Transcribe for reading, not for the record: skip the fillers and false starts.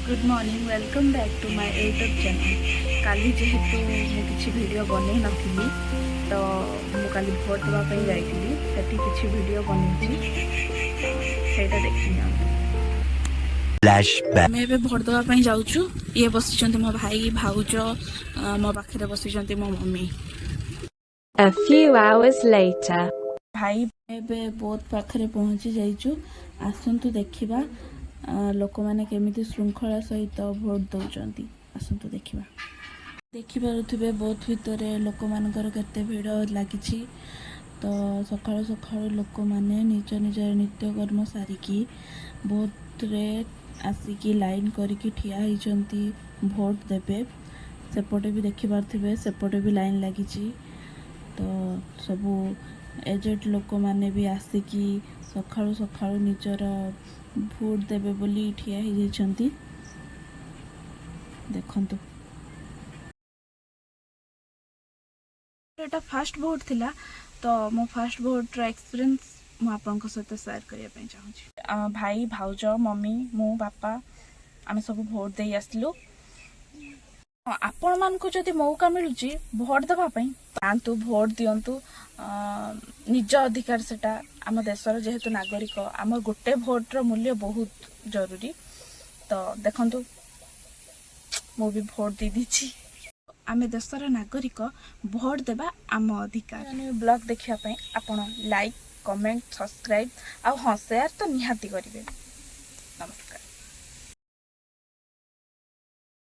Good morning welcome back to my YouTube channel. काली जेहेतु मु किसी वीडियो बनै नथिली तो मु काली भोट देवाई जाइली सेठी किसी वीडियो बनैछि सेटा देखि फ्लैशबैक। मैं एबे भोट देवाई जाउछु। ये बसिचंती मो भाई भाउज मो पाखरे बसिचंती मो mummy. A few hours later. भाई एबे बहुत पाखरे पहुंची जाइछु। आसंतु देखिबा लोक मैंने केमिति श्रृंखला सहित भोट दौरान आसतु देखा देखिपे बहुत भितर लोक मानकर केते भिड़ लगी। तो सकाळु सकाळु लोक मैंने निज निज नित्यकर्म सारिकी बहुत रे आसिकी लाइन करिकी ठिया होइचंती भोट देबे। सेपटे भी देखि पारथिबे सेपटे भी लाइन लगी। तो सबू एजेड लोक मैंने भी आसिकी सकाळु सकाळु निजर भोट देबे बोली ठिया ही जाइछंती। देखंतु एटा फास्ट भोट थिला तो मो फास्ट भोट रा एक्सपीरियंस मु आपनक सहित शेयर करिया पई चाहूची। भाई भाउज मम्मी मो बापा आमे सब भोट देई आसलु। आपण मान को जदि मौका मिलुची भोट देबा पई आंतु भोट दियंतु। निज अधिकार सेटा आम देशर जेहेतु नागरिक आम गोटे भोटर मूल्य बहुत जरूरी। तो देखंतु मु भी भोट दे दीची। आम देशर नागरिक भोट देबा आम अधिकार। ब्लॉग देखिया पई आपण लाइक कमेंट सब्सक्राइब आ हाँ शेयर तो निहाती करिवे। नमस्कार।